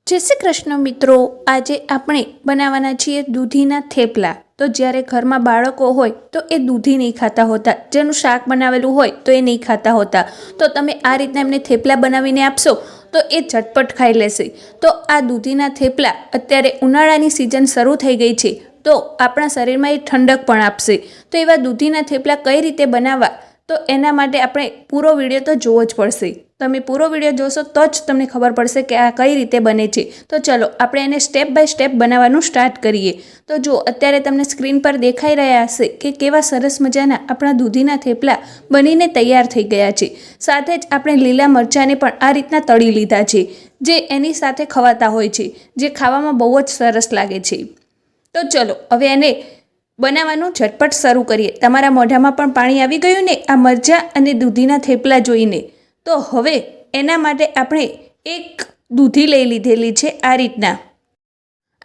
જય શ્રી કૃષ્ણ મિત્રો, આજે આપણે બનાવવાના છીએ દૂધીના થેપલા। તો જ્યારે ઘરમાં બાળકો હોય તો એ દૂધી નહીં ખાતા હોતા, જેનું શાક બનાવેલું હોય તો એ નહીં ખાતા હોતા। તો તમે આ રીતના એમને થેપલા બનાવીને આપશો તો એ ઝટપટ ખાઈ લેશે। તો આ દૂધીના થેપલા અત્યારે ઉનાળાની સિઝન શરૂ થઈ ગઈ છે, તો આપણા શરીરમાં એ ઠંડક પણ આપશે। તો એવા દૂધીના થેપલા કઈ રીતે બનાવવા, તો એના માટે આપણે પૂરો વિડીયો તો જોવો જ પડશે। તમે પૂરો વિડીયો જોશો તો જ તમને ખબર પડશે કે આ કઈ રીતે બને છે। તો ચલો આપણે એને સ્ટેપ બાય સ્ટેપ બનાવવાનું સ્ટાર્ટ કરીએ। તો જો અત્યારે તમને સ્ક્રીન પર દેખાઈ રહ્યા હશે કે કેવા સરસ મજાના આપણા દૂધીના થેપલા બનીને તૈયાર થઈ ગયા છે। સાથે જ આપણે લીલા મરચાંને પણ આ રીતના તળી લીધા છે, જે એની સાથે ખવાતા હોય છે, જે ખાવામાં બહુ જ સરસ લાગે છે। તો ચલો હવે એને બનાવવાનું ઝટપટ શરૂ કરીએ। તમારા મોઢામાં પણ પાણી આવી ગયું ને આ મરચાં અને દૂધીના થેપલા જોઈને? તો હવે એના માટે આપણે એક દૂધી લઈ લીધેલી છે આ રીતના।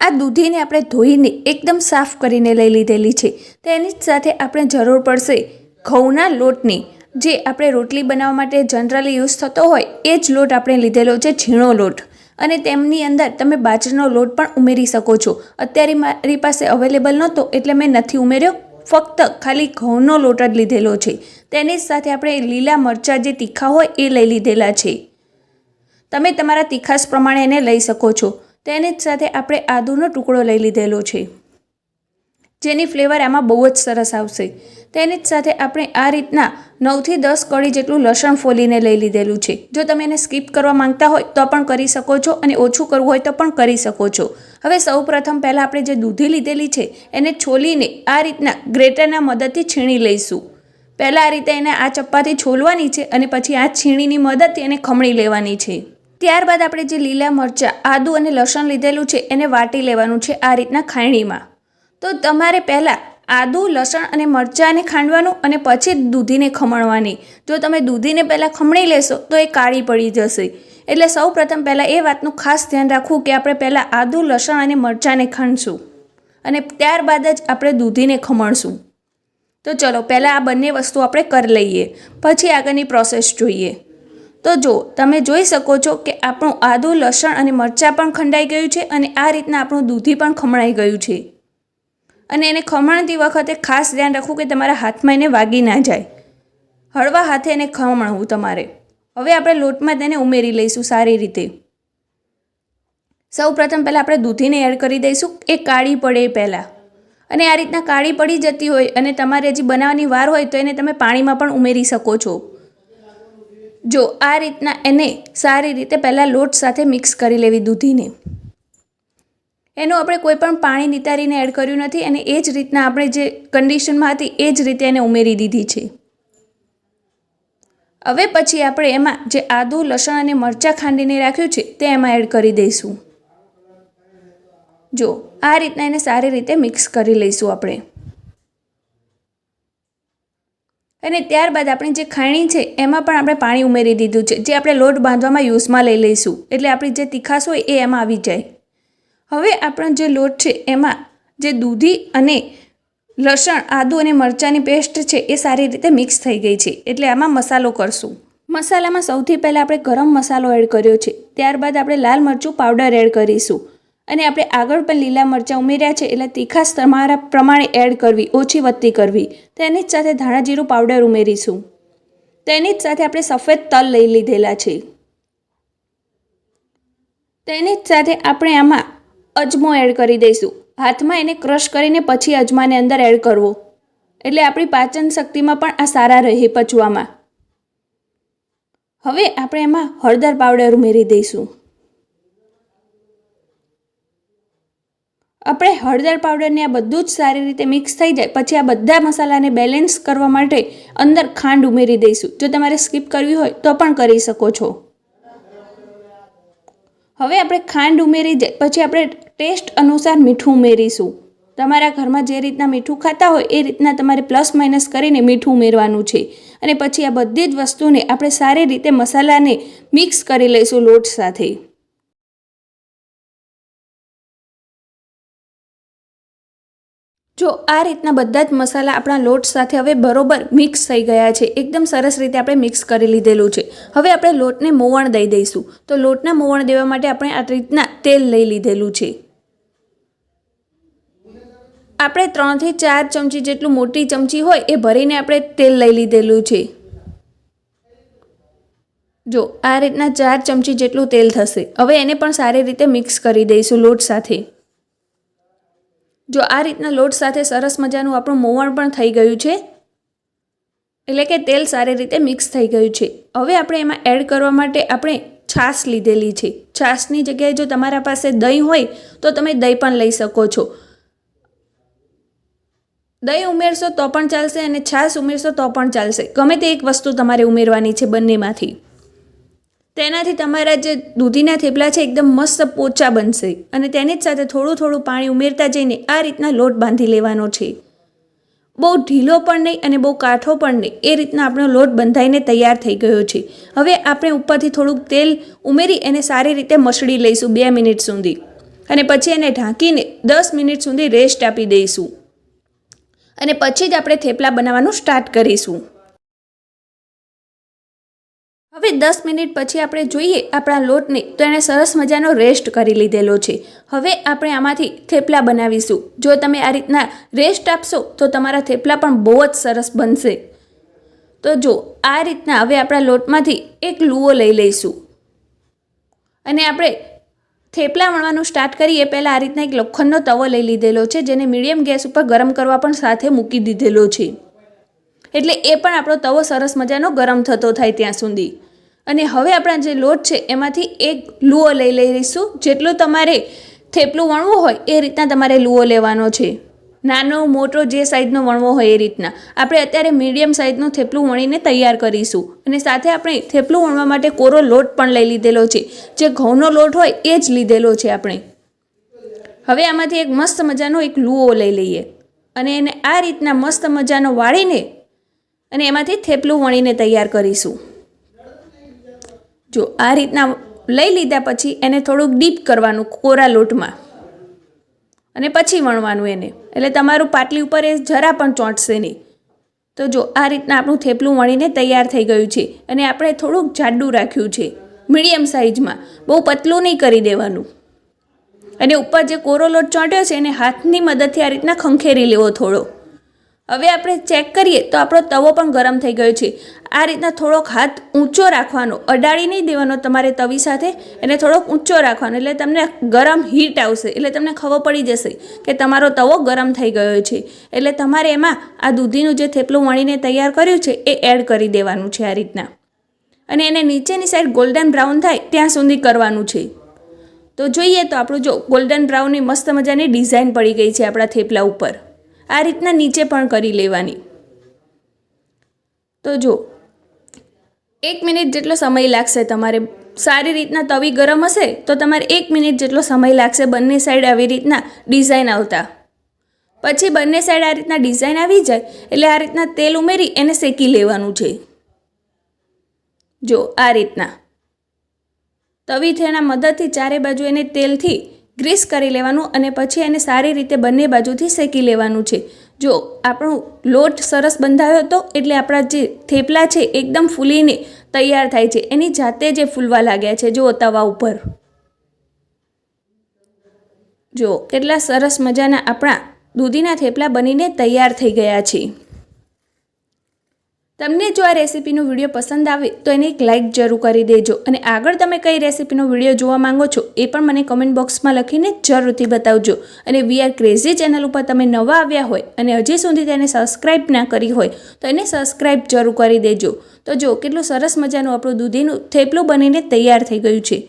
આ દૂધીને આપણે ધોઈને એકદમ સાફ કરીને લઈ લીધેલી છે। તેની જ સાથે આપણે જરૂર પડશે ઘઉંના લોટની, જે આપણે રોટલી બનાવવા માટે જનરલી યુઝ થતો હોય એ જ લોટ આપણે લીધેલો છે, ઝીણો લોટ। અને તેમની અંદર તમે બાજરીનો લોટ પણ ઉમેરી શકો છો। અત્યારે મારી પાસે અવેલેબલ નહોતો એટલે મેં નથી ઉમેર્યો, ફક્ત ખાલી ઘઉંનો લોટ જ લીધેલો છે। તેની જ સાથે આપણે લીલા મરચાં જે તીખા હોય એ લઈ લીધેલા છે, તમે તમારા તીખાશ પ્રમાણે એને લઈ શકો છો। તેની જ સાથે આપણે આદુનો ટુકડો લઈ લીધેલો છે, જેની ફ્લેવર આમાં બહુ જ સરસ આવશે। તેની જ સાથે આપણે આ રીતના 9 થી 10 કળી જેટલું લસણ ફોલીને લઈ લીધેલું છે। જો તમે એને સ્કીપ કરવા માંગતા હોય તો પણ કરી શકો છો, અને ઓછું કરવું હોય તો પણ કરી શકો છો। હવે સૌપ્રથમ પહેલાં આપણે જે દૂધી લીધેલી છે એને છોલીને આ રીતના ગ્રેટરના મદદથી છીણી લઈશું। પહેલાં આ રીતે એને આ ચપ્પાથી છોલવાની છે અને પછી આ છીણીની મદદથી એને ખમણી લેવાની છે। ત્યારબાદ આપણે જે લીલા મરચાં, આદુ અને લસણ લીધેલું છે એને વાટી લેવાનું છે આ રીતના ખાયણીમાં। તો તમારે પહેલાં આદુ, લસણ અને મરચાંને ખાંડવાનું અને પછી દૂધીને ખમણવાની। જો તમે દૂધીને પહેલાં ખમણી લેશો તો એ કાળી પડી જશે, એટલે સૌ પ્રથમ પહેલાં એ વાતનું ખાસ ધ્યાન રાખવું કે આપણે પહેલાં આદુ, લસણ અને મરચાંને ખાંડશું અને ત્યારબાદ જ આપણે દૂધીને ખમણશું। તો ચલો પહેલાં આ બંને વસ્તુ આપણે કરી લઈએ, પછી આગળની પ્રોસેસ જોઈએ। તો જો તમે જોઈ શકો છો કે આપણું આદુ, લસણ અને મરચાં પણ ખંડાઈ ગયું છે અને આ રીતના આપણું દૂધી પણ ખમણાઈ ગયું છે। અને એને ખમણતી વખતે ખાસ ધ્યાન રાખવું કે તમારા હાથમાં એને વાગી ના જાય, હળવા હાથે એને ખમણવું તમારે। હવે આપણે લોટમાં તેને ઉમેરી લઈશું સારી રીતે। સૌ પ્રથમ પહેલાં આપણે દૂધીને એડ કરી દઈશું એ કાળી પડે પહેલાં, અને આ રીતના કાળી પડી જતી હોય અને તમારે હજી બનાવવાની વાર હોય તો એને તમે પાણીમાં પણ ઉમેરી શકો છો। જો આ રીતના એને સારી રીતે પહેલાં લોટ સાથે મિક્સ કરી લેવી દૂધીને। એનું આપણે કોઈ પણ પાણી નિતારીને એડ કર્યું નથી, અને એ જ રીતના આપણે જે કન્ડિશનમાં હતી એ જ રીતે એને ઉમેરી દીધી છે। હવે પછી આપણે એમાં જે આદુ, લસણ અને મરચાં ખાંડીને રાખ્યું છે તે એમાં એડ કરી દઈશું। જો આ રીતના એને સારી રીતે મિક્સ કરી લઈશું આપણે। અને ત્યારબાદ આપણી જે ખાયણી છે એમાં પણ આપણે પાણી ઉમેરી દીધું છે, જે આપણે લોટ બાંધવામાં યુઝમાં લઈ લઈશું, એટલે આપણી જે તીખાશ હોય એ એમાં આવી જાય। હવે આપણો જે લોટ છે એમાં જે દૂધી અને લસણ, આદુ અને મરચાંની પેસ્ટ છે એ સારી રીતે મિક્સ થઈ ગઈ છે, એટલે આમાં મસાલો કરશું। મસાલામાં સૌથી પહેલાં આપણે ગરમ મસાલો એડ કર્યો છે, ત્યારબાદ આપણે લાલ મરચું પાવડર એડ કરીશું, અને આપણે આગળ પણ લીલા મરચાં ઉમેર્યા છે એટલે તીખાશ તમારા પ્રમાણે એડ કરવી, ઓછી વધતી કરવી। તેની જ સાથે ધાણા જીરું પાવડર ઉમેરીશું। તેની જ સાથે આપણે સફેદ તલ લઈ લીધેલા છે। તેની જ સાથે આપણે આમાં અજમો એડ કરી દઈશું। હાથમાં એને ક્રશ કરીને પછી અજમાને અંદર એડ કરવો, એટલે આપણી પાચન શક્તિમાં પણ આ સારા રહે પચવામાં। હવે આપણે એમાં હળદર પાવડર ઉમેરી દઈશું। આપણે હળદર પાવડરને આ બધું જ સારી રીતે મિક્સ થઈ જાય પછી આ બધા મસાલાને બેલેન્સ કરવા માટે અંદર ખાંડ ઉમેરી દઈશું। જો તમારે સ્કીપ કરવી હોય તો પણ કરી શકો છો। હવે આપણે ખાંડ ઉમેરી જાય પછી આપણે ટેસ્ટ અનુસાર મીઠું ઉમેરીશું। તમારા ઘરમાં જે રીતના મીઠું ખાતા હોય એ રીતના તમારે પ્લસ માઇનસ કરીને મીઠું ઉમેરવાનું છે, અને પછી આ બધી જ વસ્તુને આપણે સારી રીતે મસાલાને મિક્સ કરી લઈશું લોટ સાથે। જો આ રીતના બધા જ મસાલા આપણા લોટ સાથે હવે બરોબર મિક્સ થઈ ગયા છે, એકદમ સરસ રીતે આપણે મિક્સ કરી લીધેલું છે. હવે આપણે લોટને મોવણ દઈ દઈશું. તો લોટના મોવણ દેવા માટે આપણે આ રીતના તેલ લઈ લીધેલું છે. આપણે 3 થી 4 ચમચી જેટલું મોટી ચમચી હોય એ ભરીને આપણે તેલ લઈ લીધેલું છે. જો આ રીતના 4 ચમચી જેટલું તેલ થશે. હવે એને પણ સારી રીતે મિક્સ કરી દઈશું લોટ સાથે. જો આ રીતના લોટ સાથે સરસ મજાનું આપણું મોવણ પણ થઈ ગયું છે, એટલે કે તેલ સારી રીતે મિક્સ થઈ ગયું છે. હવે આપણે એમાં એડ કરવા માટે આપણે છાશ લીધેલી છે. છાશની જગ્યાએ જો તમારા પાસે દહીં હોય તો તમે દહીં પણ લઈ શકો છો. દહીં ઉમેરશો તો પણ ચાલશે અને છાશ ઉમેરશો તો પણ ચાલશે. ગમે તે એક વસ્તુ તમારે ઉમેરવાની છે બંનેમાંથી. તેનાથી તમારા જે દૂધીના થેપલા છે એકદમ મસ્ત પોચા બનશે. અને તેની જ સાથે થોડું થોડું પાણી ઉમેરતા જઈને આ રીતના લોટ બાંધી લેવાનો છે. બહુ ઢીલો પણ નહીં અને બહુ કાઠો પણ નહીં, એ રીતના આપણો લોટ બંધાઈને તૈયાર થઈ ગયો છે. હવે આપણે ઉપરથી થોડુંક તેલ ઉમેરી એને સારી રીતે મસળી લઈશું 2 મિનિટ સુધી. અને પછી એને ઢાંકીને 10 મિનિટ સુધી રેસ્ટ આપી દઈશું. અને પછી જ આપણે થેપલા બનાવવાનું સ્ટાર્ટ કરીશું. હવે 10 મિનિટ પછી આપણે જોઈએ આપણા લોટને, તો એને સરસ મજાનો રેસ્ટ કરી લીધેલો છે. હવે આપણે આમાંથી થેપલા બનાવીશું. જો તમે આ રીતના રેસ્ટ આપશો તો તમારા થેપલા પણ બહુ જ સરસ બનશે. તો જો આ રીતના હવે આપણા લોટમાંથી એક લુઓ લઈ લઈશું. અને આપણે થેપલા વણવાનું સ્ટાર્ટ કરીએ પહેલાં આ રીતના એક લોખંડનો તવો લઈ લીધેલો છે, જેને મીડિયમ ગેસ ઉપર ગરમ કરવા પણ સાથે મૂકી દીધેલો છે. એટલે એ પણ આપણો તવો સરસ મજાનો ગરમ થતો થાય ત્યાં સુધી. અને હવે આપણા જે લોટ છે એમાંથી એક લુઓ લઈ લઈશું. જેટલું તમારે થેપલું વણવું હોય એ રીતના તમારે લુઓ લેવાનો છે. નાનો મોટો જે સાઈઝનો વણવો હોય એ રીતના. આપણે અત્યારે મીડિયમ સાઈઝનું થેપલું વણીને તૈયાર કરીશું. અને સાથે આપણે થેપલું વણવા માટે કોરો લોટ પણ લઈ લીધેલો છે. જે ઘઉંનો લોટ હોય એ જ લીધેલો છે આપણે. હવે આમાંથી એક મસ્ત મજાનો એક લુઓ લઈ લઈએ અને એને આ રીતના મસ્ત મજાનો વાળીને અને એમાંથી થેપલું વણીને તૈયાર કરીશું. જો આ રીતના લઈ લીધા પછી એને થોડુંક ડીપ કરવાનું કોરા લોટમાં અને પછી વણવાનું એને. એટલે તમારું પાટલી ઉપર એ જરા પણ ચોંટશે નહીં. તો જો આ રીતના આપણું થેપલું વણીને તૈયાર થઈ ગયું છે. અને આપણે થોડુંક જાડું રાખ્યું છે, મીડિયમ સાઇઝમાં, બહુ પતલું નહીં કરી દેવાનું. અને ઉપર જે કોરો લોટ ચોંટ્યો છે એને હાથની મદદથી આ રીતના ખંખેરી લેવો થોડો. હવે આપણે ચેક કરીએ તો આપણો તવો પણ ગરમ થઈ ગયો છે. આ રીતના થોડોક હાથ ઊંચો રાખવાનો, અડાડી નહીં દેવાનો તમારે તવી સાથે, એને થોડોક ઊંચો રાખવાનો. એટલે તમને ગરમ હીટ આવશે, એટલે તમને ખબર પડી જશે કે તમારો તવો ગરમ થઈ ગયો છે. એટલે તમારે એમાં આ દૂધીનું જે થેપલું વણીને તૈયાર કર્યું છે એ એડ કરી દેવાનું છે આ રીતના. અને એને નીચેની સાઈડ ગોલ્ડન બ્રાઉન થાય ત્યાં સુધી કરવાનું છે. તો જોઈએ તો આપણું જો ગોલ્ડન બ્રાઉનની મસ્ત મજાની ડિઝાઇન પડી ગઈ છે આપણા થેપલા ઉપર. આ રીતના નીચે પણ કરી લેવાની. તો જો 1 મિનિટ જેટલો સમય લાગશે તમારે. સારી રીતના તવી ગરમ હશે તો તમારે 1 મિનિટ જેટલો સમય લાગશે બંને સાઈડ આવી રીતના ડિઝાઇન આવતા. પછી બંને સાઈડ આ રીતના ડિઝાઇન આવી જાય એટલે આ રીતના તેલ ઉમેરી એને શેકી લેવાનું છે. જો આ રીતના તવીથેના મદદથી ચારે બાજુ એને તેલથી ગ્રીસ કરી લેવાનું અને પછી એને સારી રીતે બંને બાજુથી શેકી લેવાનું છે. જો આપણો લોટ સરસ બંધાયો હતો એટલે આપણા જે થેપલા છે એકદમ ફૂલીને તૈયાર થાય છે. એની જાતે જે ફૂલવા લાગ્યા છે જો તવા ઉપર. જો કેટલા સરસ મજાના આપણા દૂધીના થેપલા બનીને તૈયાર થઈ ગયા છે. તમને જો આ રેસીપીનો વિડીયો પસંદ આવે તો એને એક લાઇક જરૂર કરી દેજો. અને આગળ તમે કઈ રેસીપીનો વિડીયો જોવા માંગો છો એ પણ મને કમેન્ટ બોક્સમાં લખીને જરૂરથી બતાવજો. અને વી આર ક્રેઝી ચેનલ ઉપર તમે નવા આવ્યા હોય અને હજી સુધી તેને સબસ્ક્રાઈબ ના કરી હોય તો એને સબસ્ક્રાઈબ જરૂર કરી દેજો. તો જો કેટલું સરસ મજાનું આપણું દૂધીનું થેપલું બનીને તૈયાર થઈ ગયું છે.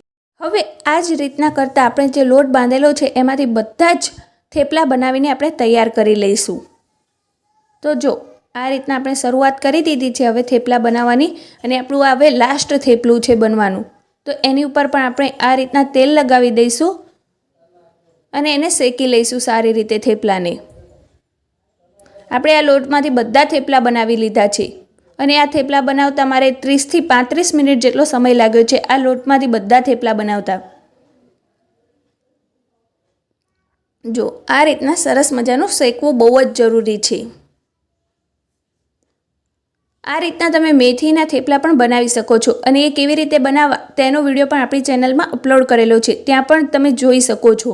હવે આ જ રીતના કરતાં આપણે જે લોટ બાંધેલો છે એમાંથી બધા જ થેપલા બનાવીને આપણે તૈયાર કરી લઈશું. તો જો આ રીતના આપણે શરૂઆત કરી દીધી છે હવે થેપલા બનાવવાની. અને આપણું હવે લાસ્ટ થેપલું છે બનવાનું. તો એની ઉપર પણ આપણે આ રીતના તેલ લગાવી દઈશું અને એને શેકી લઈશું સારી રીતે થેપલાને. આપણે આ લોટમાંથી બધા થેપલા બનાવી લીધા છે. અને આ થેપલા બનાવતા મારે 30 થી 35 મિનિટ જેટલો સમય લાગ્યો છે આ લોટમાંથી બધા થેપલા બનાવતા. જો આ રીતના સરસ મજાનું શેકવું બહુ જ જરૂરી છે. આ રીતના તમે મેથીના થેપલા પણ બનાવી શકો છો અને એ કેવી રીતે બનાવવા તેનો વિડીયો પણ આપણી ચેનલમાં અપલોડ કરેલો છે, ત્યાં પણ તમે જોઈ શકો છો.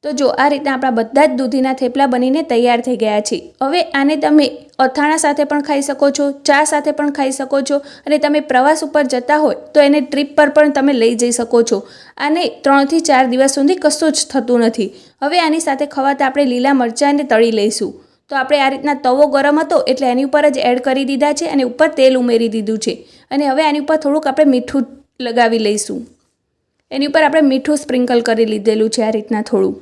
તો જો આ રીતના આપણા બધા જ દૂધીના થેપલા બનીને તૈયાર થઈ ગયા છે. હવે આને તમે અથાણા સાથે પણ ખાઈ શકો છો, ચા સાથે પણ ખાઈ શકો છો અને તમે પ્રવાસ ઉપર જતા હોય તો એને ટ્રીપ પર પણ તમે લઈ જઈ શકો છો. આને 3 થી 4 દિવસ સુધી કશું જ થતું નથી. હવે આની સાથે ખવાતા આપણે લીલા મરચાંને તળી લઈશું. તો આપણે આ રીતના તવો ગરમ હતો એટલે એની ઉપર જ એડ કરી દીધા છે અને ઉપર તેલ ઉમેરી દીધું છે અને હવે આની ઉપર થોડુંક આપણે મીઠું લગાવી લઈશું. એની ઉપર આપણે મીઠું સ્પ્રિંકલ કરી લીધેલું છે આ રીતના થોડું.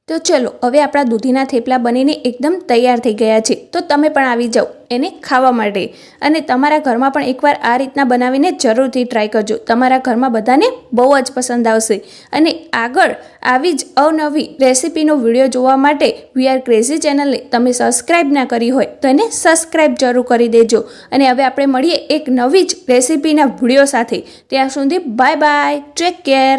તો ચલો હવે આપણા દૂધીના થેપલા બનીને એકદમ તૈયાર થઈ ગયા છે. તો તમે પણ આવી જાઓ એને ખાવા માટે અને તમારા ઘરમાં પણ એકવાર આ રીતના બનાવીને જરૂરથી ટ્રાય કરજો. તમારા ઘરમાં બધાને બહુ જ પસંદ આવશે. અને આગળ આવી જ અવનવી રેસીપીનો વિડીયો જોવા માટે વી આર ક્રેઝી ચેનલને તમે સબસ્ક્રાઈબ ના કરી હોય તો એને સબસ્ક્રાઈબ જરૂર કરી દેજો. અને હવે આપણે મળીએ એક નવી જ રેસીપીના વિડીયો સાથે. ત્યાં સુધી બાય બાય, ટેક કેર.